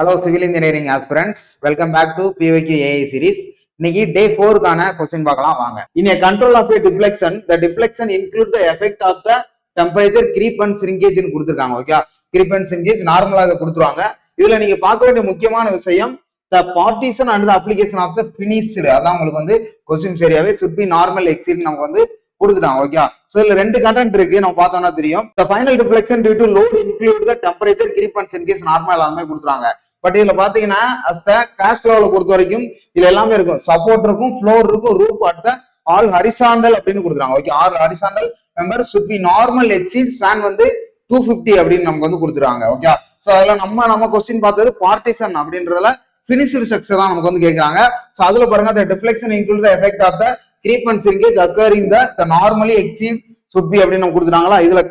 Hello civil engineering aspirants, welcome back to PYQ AI series. இன்னைக்கு day 4க்கான question பார்க்கலாம் வாங்க. In a control of a deflection, the deflection include the effect of the temperature creep and shrinkage ன்னு கொடுத்துருக்காங்க. Okay, creep and shrinkage நார்மலா இதை கொடுத்துருவாங்க. இதுல நீங்க பார்க்க வேண்டிய முக்கியமான விஷயம் the partition and the application of the finished. அதான் உங்களுக்கு வந்து கொஸ்டின் சரியாவே should be normal exceed நமக்கு வந்து கொடுத்துட்டாங்க. ஓகே, சோ இதுல ரெண்டு கண்டென்ட் இருக்கு, நம்ம பார்த்தோம்னா தெரியும். The final deflection due to load include the temperature creep and shrinkage normal எல்லாமே கொடுத்துறாங்க. பட் இதுல பாத்தீங்கன்னா காஸ்ட் லெவலை பொறுத்த வரைக்கும் இதுல எல்லாமே இருக்கும். சப்போர்ட் இருக்கும், ஃப்ளோர் இருக்கும், ரூப் அட் ஆல் ஹரிசாண்டல் அப்படின்னு கொடுத்துறாங்க. Okay, all horizontal member should be normal exceed span வந்து 250 அப்படின்னு நமக்கு வந்து கொடுத்துருவாங்க. ஓகே, சோ அதுல நம்ம கொஸ்டின் பார்த்தது பார்ட்டிஷன் அப்படின்றதுல பினிஷ்டு ஸ்ட்ரக்சர் தான் நமக்கு வந்து கேட்கறாங்க. சோ அதுல பாருங்க, the deflection include the effect of the creep and shrinkage occurring the normally exceed should be அப்படின்னு நம்ம கொடுத்துட்டாங்களா. இதுல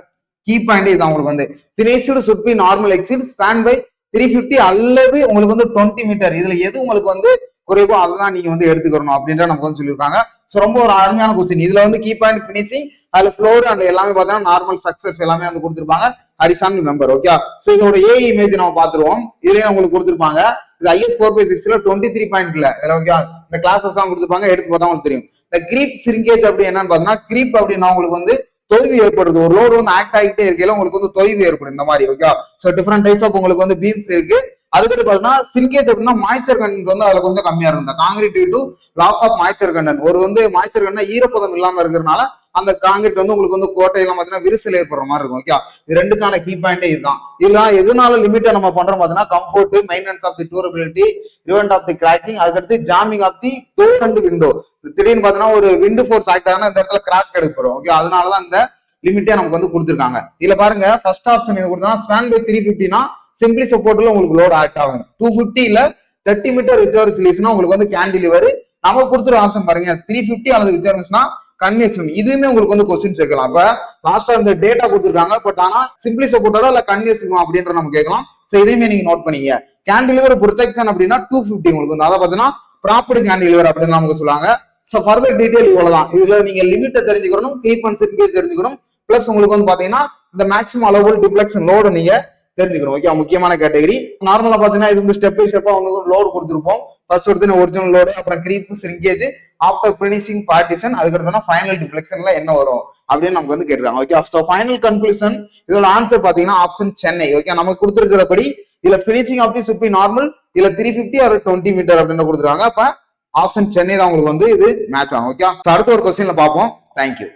கீ பாயிண்ட் இது உங்களுக்கு வந்து finished should be normal exceed span by 350 அல்லது உங்களுக்கு வந்து 20 மீட்டர். இதுல எது உங்களுக்கு வந்து குறைவோ அதுதான் நீங்க வந்து எடுத்துக்கணும் அப்படின்ற நமக்கு வந்து சொல்லியிருக்காங்க. சோ ரொம்ப ஒரு அருமையான கொஸ்டின். இதுல வந்து கீ பாயிண்ட் பினிஷிங், அதுல ஃப்ளோர் அண்ட் எல்லாமே பார்த்தீங்கன்னா நார்மல் ஸ்ட்ரக்சர்ஸ் எல்லாமே வந்து கொடுத்துருப்பாங்க. Horizontal member. ஓகே, சோ இதோட ஏ இமேஜ் நம்ம பாத்துருவோம். இதுலயே உங்களுக்கு கொடுத்துருப்பாங்க. இது IS 4/6ல 23 பாயிண்ட்ல ஓகே, இந்த கிளாஸஸ் தான் கொடுத்துருப்பாங்க. எடுத்து பார்த்தா உங்களுக்கு தெரியும். இந்த கிரீப் சிரிங்கேஜ் அப்படி என்னன்னு பாத்தீங்கன்னா, கிரீப் அப்படின்னா உங்களுக்கு வந்து தொய்வு ஏற்படுது. ஒரு லோடு வந்து ஆக்ட் ஆகிட்டே இருக்கையில உங்களுக்கு வந்து தொய்வு ஏற்படும் இந்த மாதிரி. Okay, so different types of உங்களுக்கு வந்து பீம்ஸ் இருக்கு. அதுக்கு பாத்தீங்கன்னா சிங்கேஜ் அப்படின்னா மாய்ச்சர் கண்டென்ட் வந்து அதுல கொஞ்சம் கம்மியா இருக்கும். Concrete to loss of moisture content, ஒரு வந்து மாய்ச்சர் கண்டென்ட் ஈரப்பதம் இல்லாம இருக்கிறதுனால அந்த காங்கிரீட் வந்து உங்களுக்கு வந்து கோட்டையெல்லாம் பாத்தீங்கன்னா விரிசல் ஏற்படுற மாதிரி இருக்கும். ஓகே, இது ரெண்டுக்கான கீ பாயிண்டே இதுதான். இதெல்லாம் எதனால லிமிட்டை நம்ம பண்றோம் பாத்தீங்கன்னா, comfort, maintenance of the durability, prevent of the cracking, அதுக்கடுத்து jamming of the door and window. திடீர்னு பாத்தீங்கன்னா ஒரு விண்டு ஃபோர்ஸ் ஆக்ட் ஆகுனா இந்த இடத்துல கிராக் எடுப்படும். ஓகே, அதனாலதான் இந்த லிமிட்டே நமக்கு வந்து கொடுத்துருக்காங்க. இதுல பாருங்க, ஃபர்ஸ்ட் ஆப்ஷன் இது கொடுத்தா ஸ்பேன் பை 350னா சிம்பிளி சப்போர்ட்ல உங்களுக்கு லோட் ஆக்ட் ஆகும். 250ல 30 மீட்டர் விச்சவர் சிலிஸ்னா உங்களுக்கு வந்து கேண்டிலிவர். நம்ம கொடுத்துரு ஆப்ஷன் பாருங்க, 350 அல்லது விச்சவர்ஸ்னா கன்வென்ஷன். இதுவுமே உங்களுக்கு வந்து கொஸ்டின் சேர்க்கலாம். அப்ப லாஸ்டா இந்த டேட்டா கொடுத்துருக்காங்க, பட் ஆனா சிம்பிளி சப்போர்ட்டோட இல்ல கன்வென்ஷன் அப்படின்ற நம்ம கேட்கலாம். சோ இதையுமே நீங்க நோட் பண்ணீங்க. கேண்டிலிவர் ப்ரொடெக்ஷன் அப்படின்னா 250 உங்களுக்கு வந்து, அதை பார்த்தீங்கன்னா ப்ராப்பர்டி கேண்டிலிவர் அப்படின்னு நமக்கு சொல்லுவாங்க. சோ ஃபர்தர் டீடைல் இவ்வளவுதான். இதுல நீங்க லிமிட்டை தெரிஞ்சுக்கணும், கிரீப் அண்ட் ஷிரிங்கேஜ் தெரிஞ்சுக்கணும், பிளஸ் உங்களுக்கு வந்து பாத்தீங்கன்னா இந்த மேக்ஸிமம் அலோவபிள் டிஃப்ளெக்ஷன் லோடு நீங்க தெரிஞ்சுக்கணும். ஓகே, முக்கியமான கேட்டகரி. நார்மலா பாத்தீங்கன்னா இது வந்து ஸ்டெப் பை ஸ்டெப்பா உங்களுக்கு லோடு கொடுத்துருப்போம். ஃபர்ஸ்ட் எடுத்து ஒரிஜினல் லோடு, அப்புறம் creep, shrinkage, after finishing partition, அதுக்கடுத்து ஃபைனல் டிஃப்ளெக்ஷன்ல என்ன வரும் அப்படின்னு நமக்கு வந்து கேட்டுருக்காங்க. ஓகே, சோ ஃபைனல் கன்க்ளூஷன் இதோட ஆன்சர் பாத்தீங்கன்னா ஆப்ஷன் சென்னை. ஓகே, நமக்கு கொடுத்துருக்கிறபடி இதுல finishing of the should be normal, இதுல 350 ஆர் 20 மீட்டர் அப்படின்னு கொடுத்துருக்காங்க. அப்ப ஆப்ஷன் சென்னை தான் உங்களுக்கு வந்து இது மேட்ச் ஆகும். ஓகே, அடுத்த ஒரு கொஸ்டின்ல பார்ப்போம். தேங்க்யூ.